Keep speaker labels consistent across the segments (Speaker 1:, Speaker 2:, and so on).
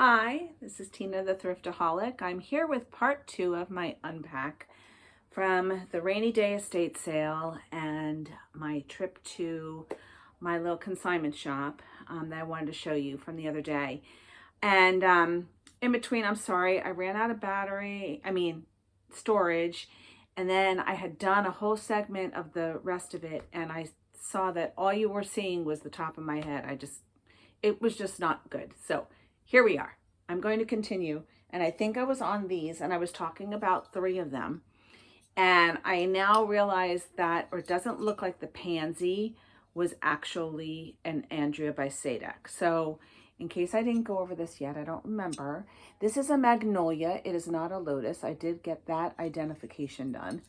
Speaker 1: Hi, this is Tina the Thrifta-haulic. I'm here with part 2 of my unpack from the rainy day estate sale and my trip to my little consignment shop that I wanted to show you from the other day. And in between, I'm sorry, I ran out of storage, and then I had done a whole segment of the rest of it, and I saw that all you were seeing was the top of my head. It was just not good. So here we are. I'm going to continue, and I think I was on these, and I was talking about 3 of them, and I now realize that, or it doesn't look like the pansy was actually an Andrea by Sadek. So in case I didn't go over this yet, I don't remember. This is a magnolia. It is not a lotus. I did get that identification done.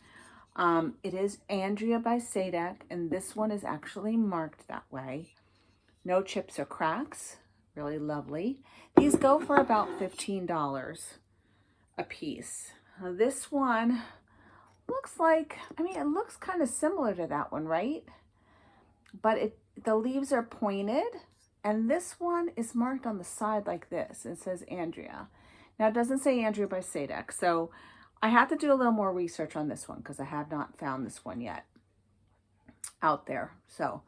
Speaker 1: It is Andrea by Sadek, and this one is actually marked that way. No chips or cracks. Really lovely. These go for about $15 a piece. This one looks like, it looks kind of similar to that one, right? But the leaves are pointed, and this one is marked on the side like this. It says Andrea. Now it doesn't say Andrea by Sadek, so I have to do a little more research on this one because I have not found this one yet out there. So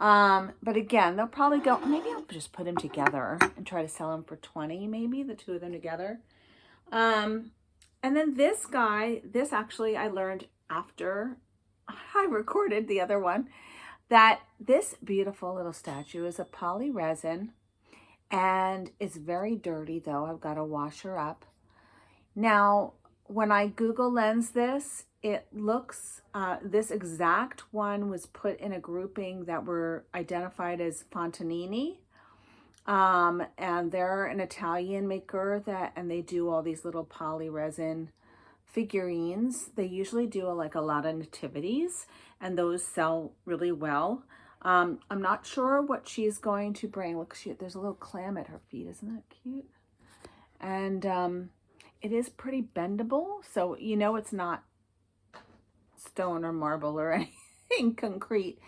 Speaker 1: but again, they'll probably go, maybe I'll just put them together and try to sell them for 20, maybe the 2 of them together. And then this guy, this actually I learned after I recorded the other one, that this beautiful little statue is a poly resin, and it's very dirty though. I've got to wash her up. Now, when I Google Lens this, it looks, this exact one was put in a grouping that were identified as Fontanini. And they're an Italian maker and they do all these little poly resin figurines. They usually do a lot of nativities, and those sell really well. I'm not sure what she's going to bring. Look, there's a little clam at her feet. Isn't that cute? And it is pretty bendable, so you know it's not stone or marble or anything concrete.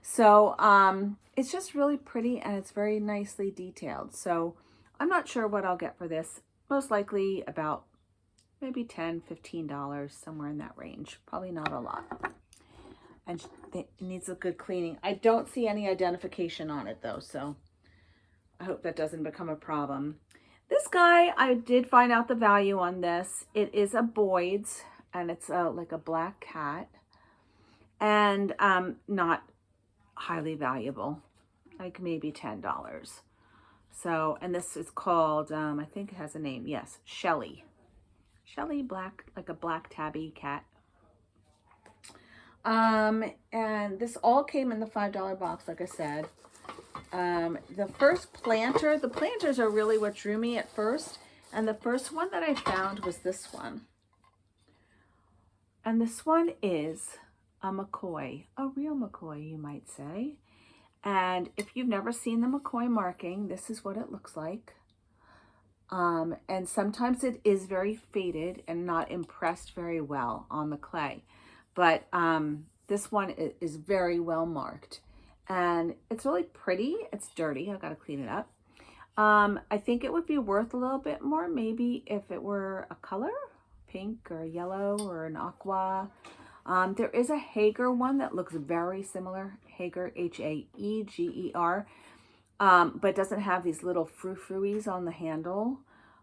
Speaker 1: So it's just really pretty, and it's very nicely detailed. So I'm not sure what I'll get for this. Most likely about maybe $10, $15, somewhere in that range. Probably not a lot. And it needs a good cleaning. I don't see any identification on it though, so I hope that doesn't become a problem. This guy, I did find out the value on this. It is a Boyd's, and it's like a black cat, and not highly valuable, like maybe $10. So, and this is called, I think it has a name, yes, Shelly. Shelly black, like a black tabby cat. And this all came in the $5 box, like I said. The first planter, the planters are really what drew me at first. And the first one that I found was this one. And this one is a McCoy, a real McCoy, you might say. And if you've never seen the McCoy marking, this is what it looks like. And sometimes it is very faded and not impressed very well on the clay. But this one is very well marked. And it's really pretty. It's dirty. I've got to clean it up. I think it would be worth a little bit more, maybe if it were a color, pink or yellow or an aqua. There is a Hager one that looks very similar. Hager, H-A-E-G-E-R. But it doesn't have these little frou-frouies on the handle.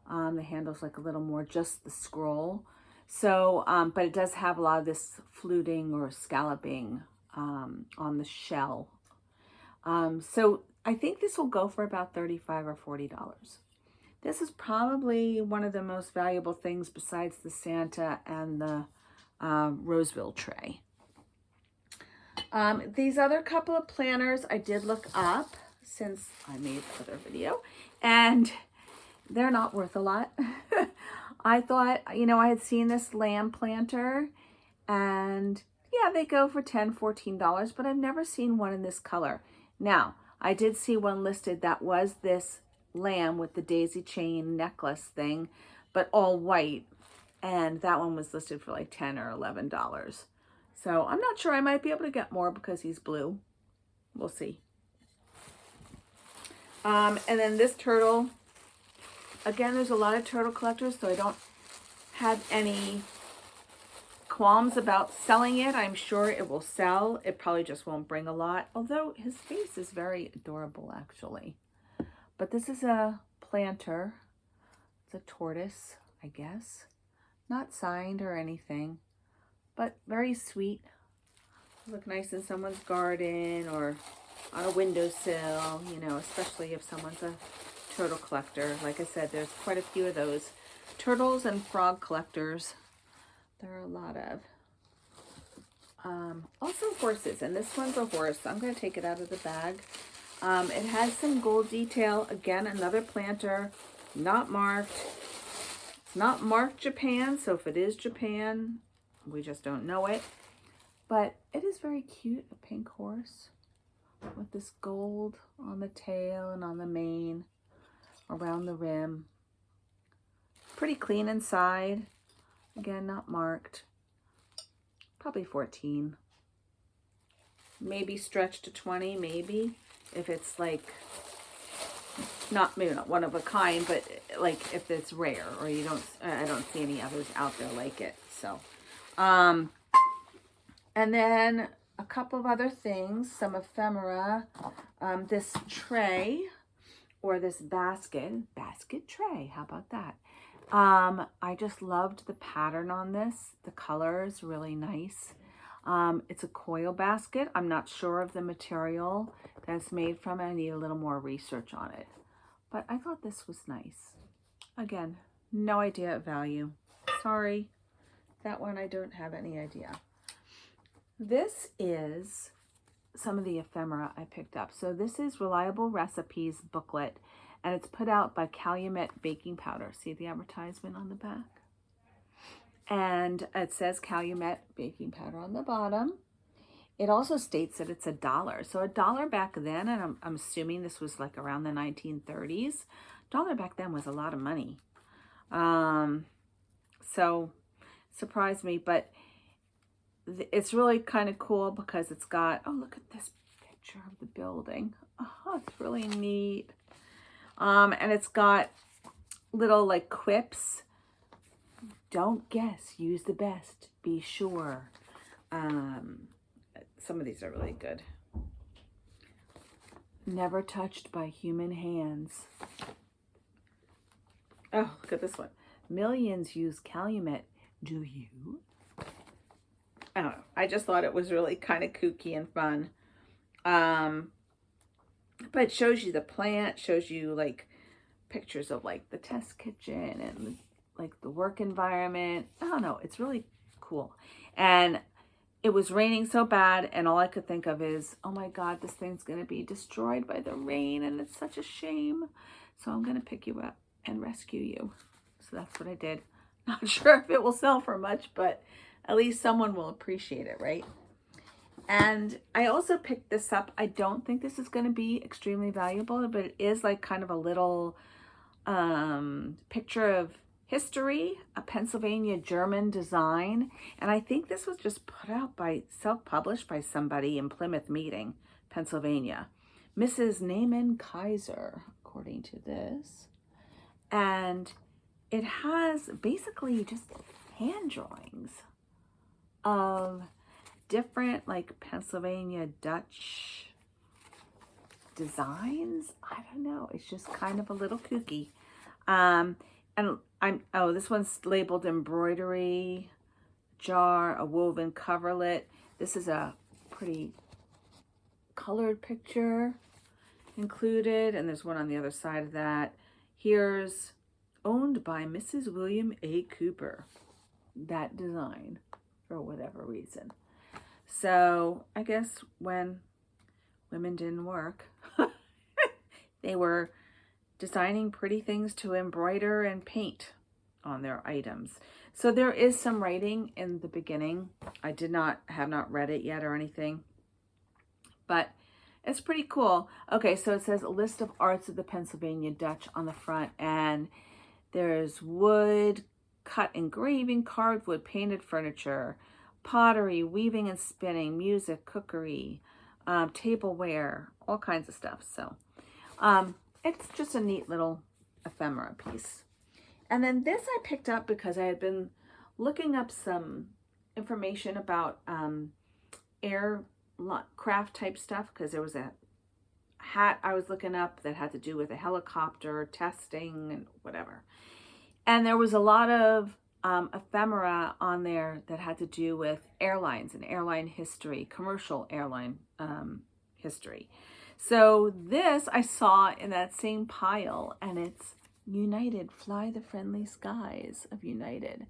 Speaker 1: The handle's like a little more just the scroll. So, but it does have a lot of this fluting or scalloping on the shell. So I think this will go for about $35 or $40. This is probably one of the most valuable things besides the Santa and the Roseville tray. These other couple of planners I did look up since I made the other video, and they're not worth a lot. I thought, I had seen this lamb planter, and yeah, they go for $10, $14, but I've never seen one in this color. Now, I did see one listed that was this lamb with the daisy chain necklace thing, but all white, and that one was listed for like $10 or $11. So I'm not sure. I might be able to get more because he's blue. We'll see. And then this turtle, again, there's a lot of turtle collectors, so I don't have any qualms about selling it. I'm sure it will sell. It probably just won't bring a lot, although his face is very adorable, actually. But this is a planter. It's a tortoise, I guess. Not signed or anything, but very sweet. Look nice in someone's garden or on a windowsill, you know, especially if someone's a turtle collector. Like I said, there's quite a few of those. Turtles and frog collectors. There are a lot of. Also horses, and this one's a horse. I'm going to take it out of the bag. It has some gold detail. Again, another planter, not marked. It's not marked Japan, so if it is Japan, we just don't know it. But it is very cute, a pink horse with this gold on the tail and on the mane, around the rim. Pretty clean inside. Again, not marked. Probably 14. Maybe stretched to 20, maybe. If it's like, maybe not one of a kind, but like if it's rare or you don't, I don't see any others out there like it. So, and then a couple of other things, some ephemera, this tray or this basket tray. How about that? I just loved the pattern on this. The color is really nice. It's a coil basket. I'm not sure of the material that it's made from. I need a little more research on it. But I thought this was nice. Again, no idea of value. Sorry. That one I don't have any idea. This is some of the ephemera I picked up. So this is Reliable Recipes booklet. And it's put out by Calumet Baking Powder. See the advertisement on the back? And it says Calumet Baking Powder on the bottom. It also states that it's $1. So $1 back then, and I'm assuming this was like around the 1930s. $1 back then was a lot of money. So surprised me, but it's really kind of cool because it's got, oh, look at this picture of the building. Oh, it's really neat. And it's got little like quips. Don't guess, use the best, be sure. Some of these are really good. Never touched by human hands. Oh, look at this one. Millions use Calumet. Do you? I don't know. I just thought it was really kind of kooky and fun. But it shows you the plant, shows you like pictures of like the test kitchen and like the work environment. I don't know. It's really cool. And it was raining so bad, and all I could think of is, oh my God, this thing's going to be destroyed by the rain, and it's such a shame. So I'm going to pick you up and rescue you. So that's what I did. Not sure if it will sell for much, but at least someone will appreciate it, right? And I also picked this up. I don't think this is going to be extremely valuable, but it is like kind of a little picture of history, a Pennsylvania German design. And I think this was just put out by, self-published by somebody in Plymouth Meeting, Pennsylvania. Mrs. Naaman Kaiser, according to this. And it has basically just hand drawings of different like Pennsylvania Dutch designs. I don't know. It's just kind of a little kooky. And this one's labeled embroidery, jar, a woven coverlet. This is a pretty colored picture included. And there's one on the other side of that. Here's owned by Mrs. William A. Cooper. That design for whatever reason. So I guess when women didn't work, they were designing pretty things to embroider and paint on their items. So there is some writing in the beginning. I have not read it yet or anything, but it's pretty cool. Okay, so it says a list of arts of the Pennsylvania Dutch on the front, and there's wood, cut engraving, carved wood, painted furniture, pottery, weaving and spinning, music, cookery, tableware, all kinds of stuff. So it's just a neat little ephemera piece. And then this I picked up because I had been looking up some information about aircraft type stuff, because there was a hat I was looking up that had to do with a helicopter testing and whatever. And there was a lot of ephemera on there that had to do with airlines and airline history, commercial airline history. So this I saw in that same pile, and it's United, Fly the Friendly Skies of United.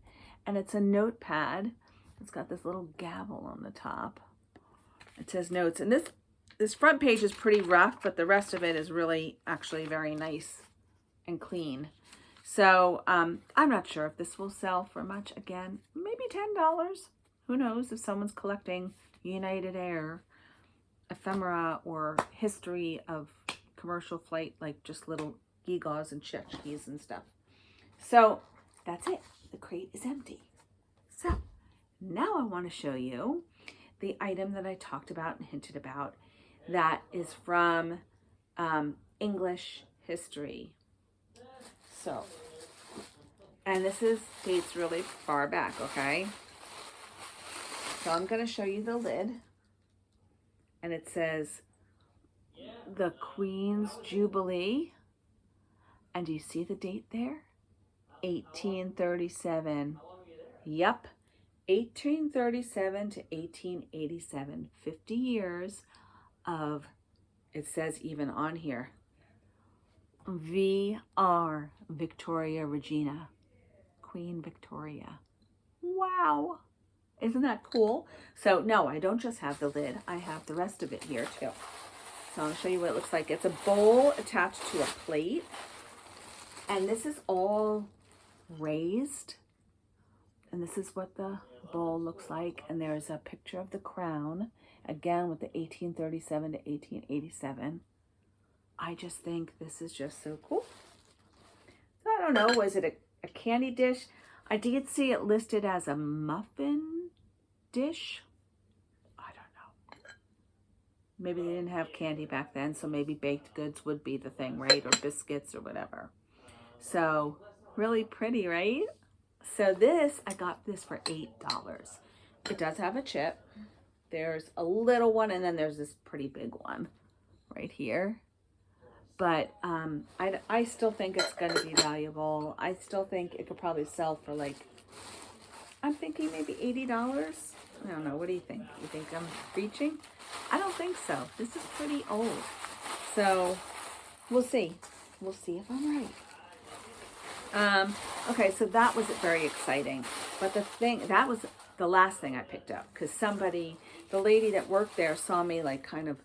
Speaker 1: And it's a notepad. It's got this little gavel on the top. It says notes. And this front page is pretty rough, but the rest of it is really actually very nice and clean. So I'm not sure if this will sell for much. Again, maybe $10. Who knows if someone's collecting United Air ephemera or history of commercial flight, like just little gewgaws and tchotchkes and stuff. So that's it. The crate is empty. So now I want to show you the item that I talked about and hinted about that is from English history. So, and this dates really far back, okay? So I'm going to show you the lid. And it says, the Queen's Jubilee. And do you see the date there? 1837. Yep. 1837 to 1887. 50 years of, it says even on here, VR, Victoria Regina, Queen Victoria. Wow. Isn't that cool? So no, I don't just have the lid. I have the rest of it here too. So I'll show you what it looks like. It's a bowl attached to a plate. And this is all raised. And this is what the bowl looks like. And there's a picture of the crown. Again, with the 1837 to 1887. I just think this is just so cool. So I don't know, was it a candy dish? I did see it listed as a muffin dish. I don't know. Maybe they didn't have candy back then, so maybe baked goods would be the thing, right? Or biscuits or whatever. So really pretty, right? So this, I got this for $8. It does have a chip. There's a little one, and then there's this pretty big one right here. But I still think it's going to be valuable. I still think it could probably sell for like, I'm thinking maybe $80. I don't know. What do you think? You think I'm reaching? I don't think so. This is pretty old. So we'll see. We'll see if I'm right. Okay, so that was very exciting. But that was the last thing I picked up, because the lady that worked there saw me like kind of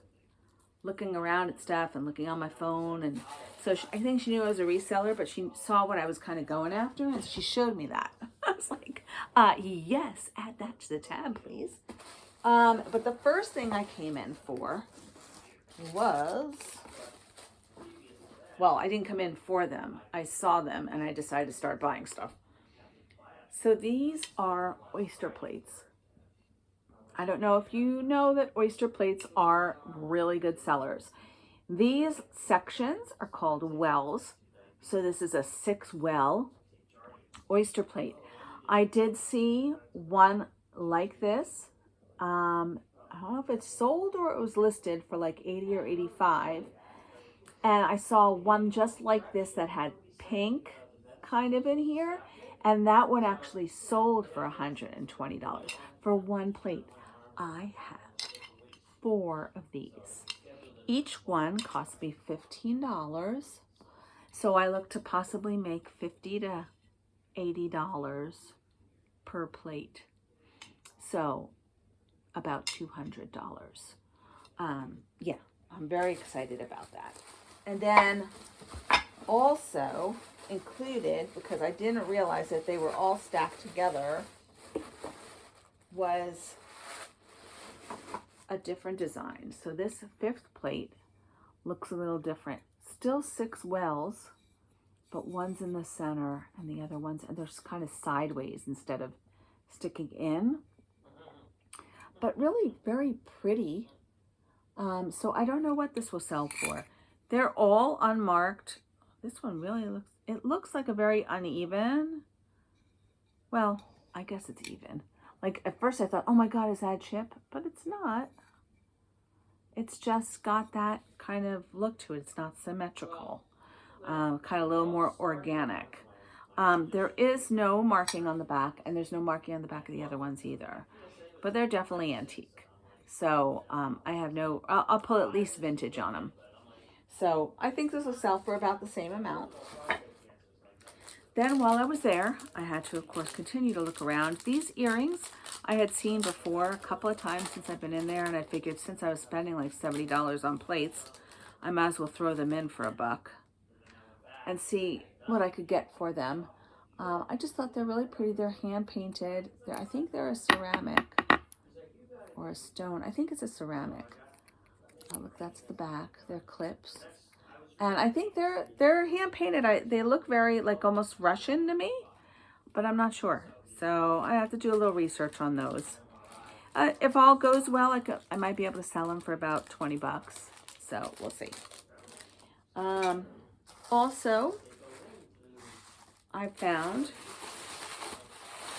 Speaker 1: looking around at stuff and looking on my phone, and so I think she knew I was a reseller, but she saw what I was kind of going after, and she showed me that. I was like, yes, add that to the tab, please. But the first thing I came in for was, well, I didn't come in for them. I saw them and I decided to start buying stuff. So these are oyster plates. I don't know if you know that oyster plates are really good sellers. These sections are called wells. So this is a 6-well oyster plate. I did see one like this. I don't know if it's sold or it was listed for like 80 or 85. And I saw one just like this that had pink kind of in here. And that one actually sold for $120 for one plate. I have 4 of these. Each one cost me $15. So I look to possibly make $50 to $80 per plate. So about $200. Yeah, I'm very excited about that. And then also included, because I didn't realize that they were all stacked together, was a different design. So this 5th plate looks a little different. Still 6 wells, but one's in the center and the other one's, and they're kind of sideways instead of sticking in. But really very pretty. So I don't know what this will sell for. They're all unmarked. this one really looks like a very uneven. Well, I guess it's even. Like at first I thought, oh my God, is that a chip? But it's not. It's just got that kind of look to it. It's not symmetrical. Kind of a little more organic. There is no marking on the back, and there's no marking on the back of the other ones either. But they're definitely antique. So I have no, I'll put at least vintage on them. So I think this will sell for about the same amount. Then while I was there, I had to, of course, continue to look around. These earrings I had seen before a couple of times since I've been in there, and I figured since I was spending like $70 on plates, I might as well throw them in for $1 and see what I could get for them. I just thought they're really pretty. They're hand painted. I think they're a ceramic or a stone. I think it's a ceramic. Oh, look, that's the back. They're clips. And I think they're hand painted. They look very like almost Russian to me, but I'm not sure. So I have to do a little research on those. If all goes well, I might be able to sell them for about $20. So we'll see. Also, I found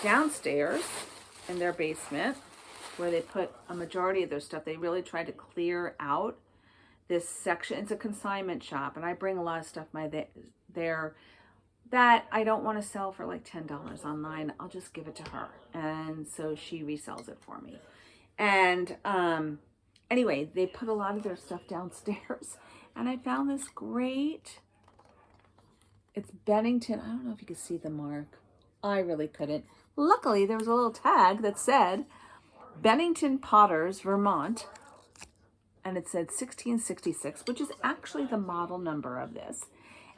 Speaker 1: downstairs in their basement where they put a majority of their stuff. They really tried to clear out this section. It's a consignment shop, and I bring a lot of stuff there that I don't want to sell for like $10 online. I'll just give it to her, and so she resells it for me. And anyway, they put a lot of their stuff downstairs, and I found this great, it's Bennington. I don't know if you can see the mark. I really couldn't. Luckily, there was a little tag that said Bennington Potters, Vermont, and it said 1666, which is actually the model number of this.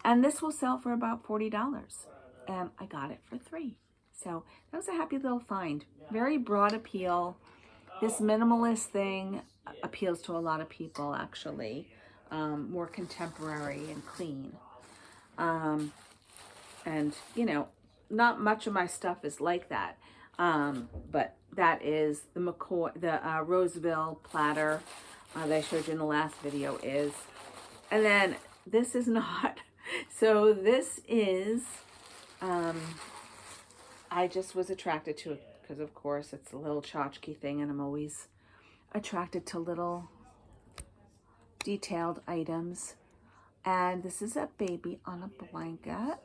Speaker 1: And this will sell for about $40. And I got it for $3. So that was a happy little find. Very broad appeal. This minimalist thing appeals to a lot of people, actually. More contemporary and clean. And, you know, not much of my stuff is like that. But that is the Roseville platter that I showed you in the last video is. And then this is not. So this is, I just was attracted to it because, of course, it's a little tchotchke thing, and I'm always attracted to little detailed items. And this is a baby on a blanket,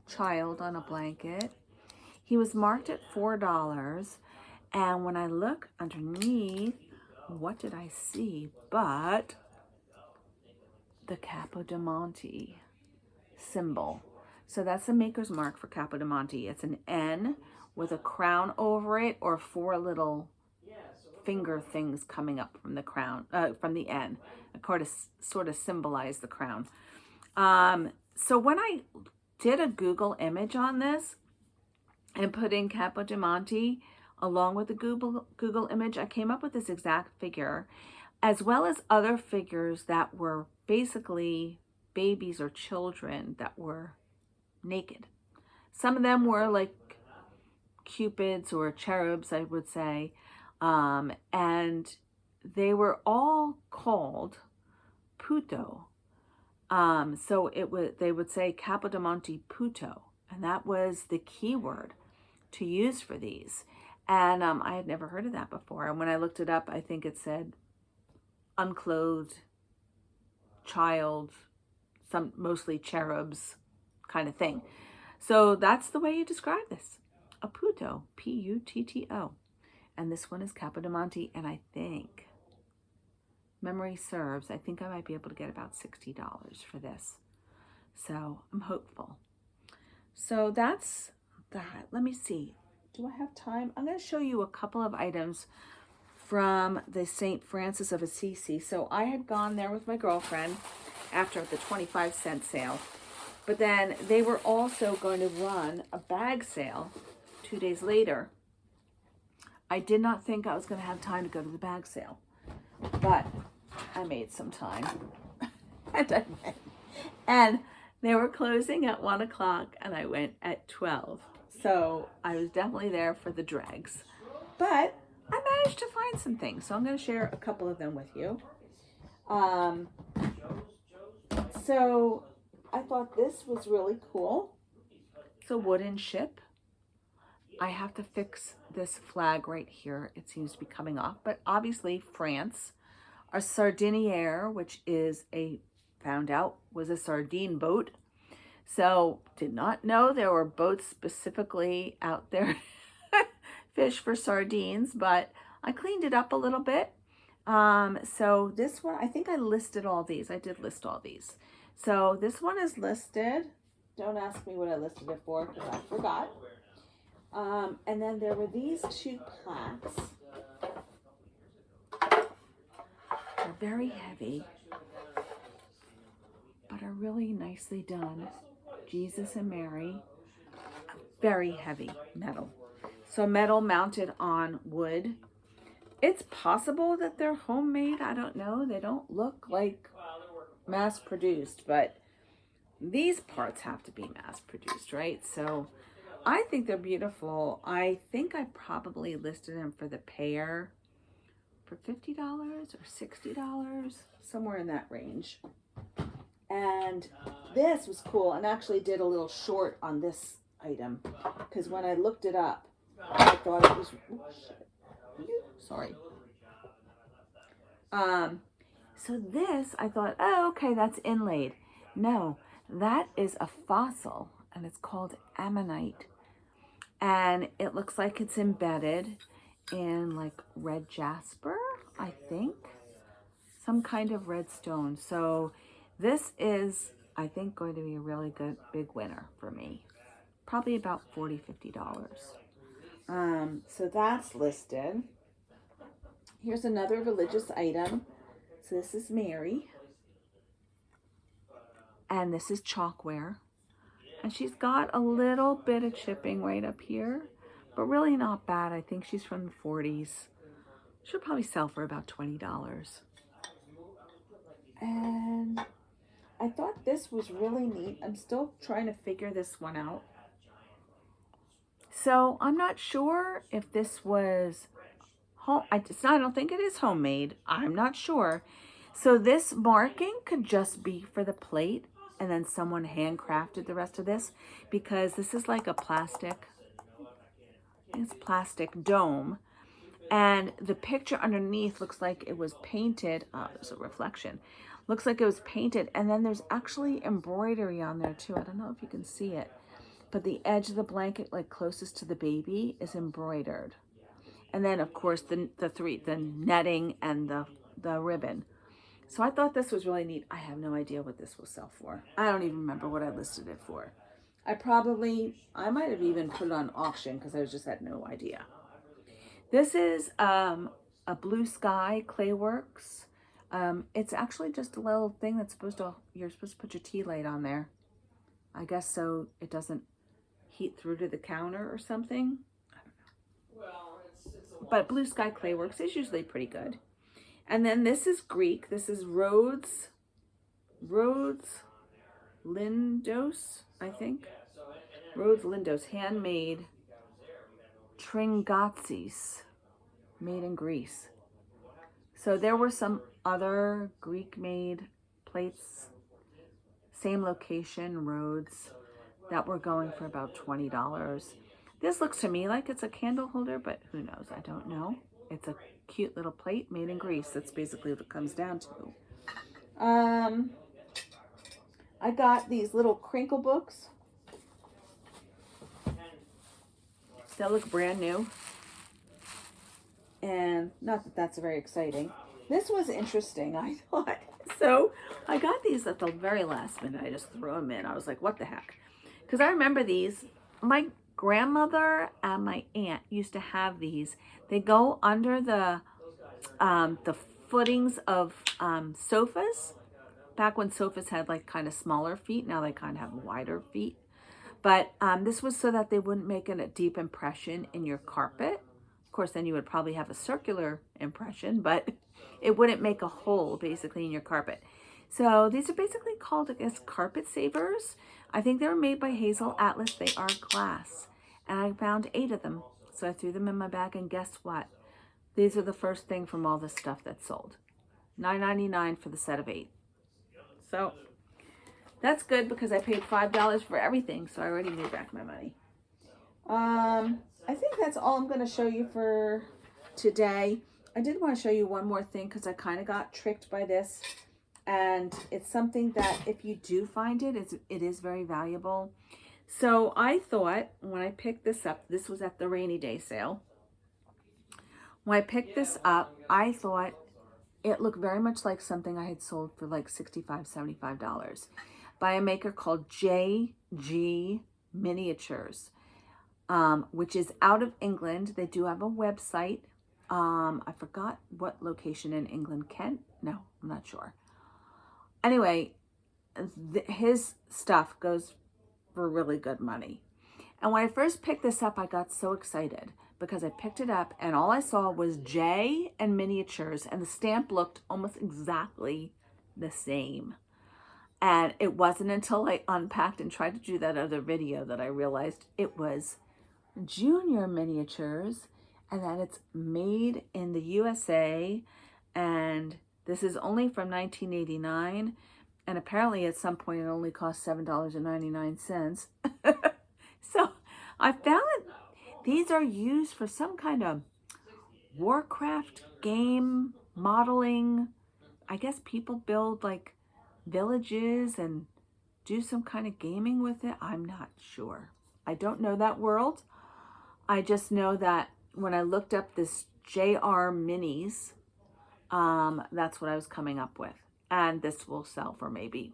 Speaker 1: child on a blanket. He was marked at $4, and when I look underneath, what did I see but the Capodimonte symbol. So that's the maker's mark for Capodimonte. It's an N with a crown over it, or 4 little finger things coming up from the crown, from the N, sort of symbolize the crown. So when I did a Google image on this and put in Capodimonte along with the Google image, I came up with this exact figure, as well as other figures that were basically babies or children that were naked. Some of them were like cupids or cherubs, I would say, and they were all called puto. So they would say Capodimonte puto, and that was the keyword to use for these. And I had never heard of that before. And when I looked it up, I think it said unclothed child, some mostly cherubs kind of thing. So that's the way you describe this. A puto, P-U-T-T-O. And this one is Capodimonte, and I think, memory serves, I think I might be able to get about $60 for this. So I'm hopeful. So that's that. Let me see. Do I have time? I'm going to show you a couple of items from the St. Francis of Assisi. So I had gone there with my girlfriend after the 25-cent sale. But then they were also going to run a bag sale 2 days later. I did not think I was going to have time to go to the bag sale, but I made some time. And I went. And they were closing at 1 o'clock, and I went at 12. So I was definitely there for the dregs. But I managed to find some things, so I'm going to share a couple of them with you. So I thought this was really cool. It's a wooden ship. I have to fix this flag right here. It seems to be coming off, but obviously France. A sardiniere, which is found out was a sardine boat. So did not know there were boats specifically out there fish for sardines, but I cleaned it up a little bit. So this one, I think I listed all these. I did list all these. So this one is listed. Don't ask me what I listed it for because I forgot. And then there were these two plaques. They're very heavy, but are really nicely done. Jesus and Mary, very heavy metal. So metal mounted on wood. It's possible that they're homemade. I don't know. They don't look like mass produced, but these parts have to be mass produced, right? So I think they're beautiful. I think I probably listed them for the pair for $50 or $60, somewhere in that range. And this was cool, and actually did a little short on this item because when I looked it up, I thought it was, sorry. So this, I thought, oh, okay, that's inlaid. No, that is a fossil, and it's called ammonite. And it looks like it's embedded in like red jasper, I think. Some kind of red stone. So this is, I think, going to be a really good big winner for me. Probably about $40, $50. So that's listed. Here's another religious item. So this is Mary. And this is chalkware. And she's got a little bit of chipping right up here, but really not bad. I think she's from the 40s. She'll probably sell for about $20. And I thought this was really neat. I'm still trying to figure this one out. So I'm not sure if this was home. I don't think it is homemade. I'm not sure. So this marking could just be for the plate, and then someone handcrafted the rest of this, because this is like a plastic, it's plastic dome. And the picture underneath looks like it was painted. Oh, there's a reflection. Looks like it was painted. And then there's actually embroidery on there too. I don't know if you can see it. But the edge of the blanket, like closest to the baby, is embroidered. And then, of course, the netting and the ribbon. So I thought this was really neat. I have no idea what this will sell for. I don't even remember what I listed it for. I might have even put it on auction because I just had no idea. This is a Blue Sky Clayworks. It's actually just a little thing that's you're supposed to put your tea light on there. I guess so it doesn't heat through to the counter or something. I don't know. But Blue Sky Clayworks is usually pretty good. And then this is Greek. This is Rhodes Lindos, I think. Rhodes Lindos, handmade Tringatsis, made in Greece. So there were some other Greek-made plates, same location, Rhodes, that were going for about $20. This looks to me like it's a candle holder, but who knows? I don't know. It's a cute little plate made in Greece. That's basically what it comes down to. I got these little crinkle books. That look brand new. And not that that's very exciting. This was interesting, I thought. So I got these at the very last minute. I just threw them in. I was like, what the heck? Because I remember these. My grandmother and my aunt used to have these. They go under the footings of sofas. Back when sofas had like kind of smaller feet. Now they kind of have wider feet. But this was so that they wouldn't make a deep impression in your carpet. Of course, then you would probably have a circular impression, but it wouldn't make a hole basically in your carpet. So these are basically called, I guess, carpet savers. I think they were made by Hazel Atlas. They are glass. And I found 8 of them. So I threw them in my bag, and guess what? These are the first thing from all the stuff that's sold. $9.99 for the set of 8. So that's good because I paid $5 for everything, so I already made back my money. I think that's all I'm going to show you for today. I did want to show you one more thing because I kind of got tricked by this. And it's something that if you do find it, it is very valuable. So I thought when I picked this up, this was at the rainy day sale. When I picked this up, I thought it looked very much like something I had sold for like $65, $75 by a maker called JG Miniatures, which is out of England. They do have a website. I forgot what location in England. Kent? No, I'm not sure. Anyway, his stuff goes for really good money. And when I first picked this up, I got so excited because I picked it up and all I saw was J and miniatures, and the stamp looked almost exactly the same. And it wasn't until I unpacked and tried to do that other video that I realized it was Junior Miniatures, and that it's made in the USA, and this is only from 1989, and apparently at some point it only cost $7.99. So I found that these are used for some kind of Warcraft game modeling. I guess people build like villages and do some kind of gaming with it. I'm not sure. I don't know that world. I just know that when I looked up this JR Minis, that's what I was coming up with. And this will sell for maybe,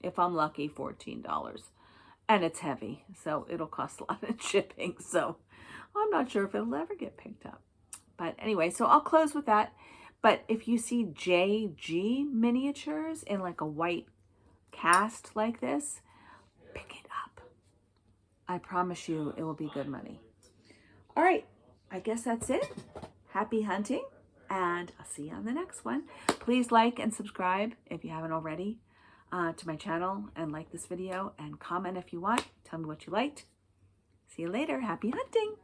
Speaker 1: if I'm lucky, $14. And it's heavy, so it'll cost a lot in shipping. So I'm not sure if it'll ever get picked up. But anyway, so I'll close with that. But if you see JG Miniatures in like a white cast like this, pick it up. I promise you it will be good money. All right, I guess that's it. Happy hunting, and I'll see you on the next one. Please like and subscribe if you haven't already to my channel, and like this video and comment if you want. Tell me what you liked. See you later. Happy hunting.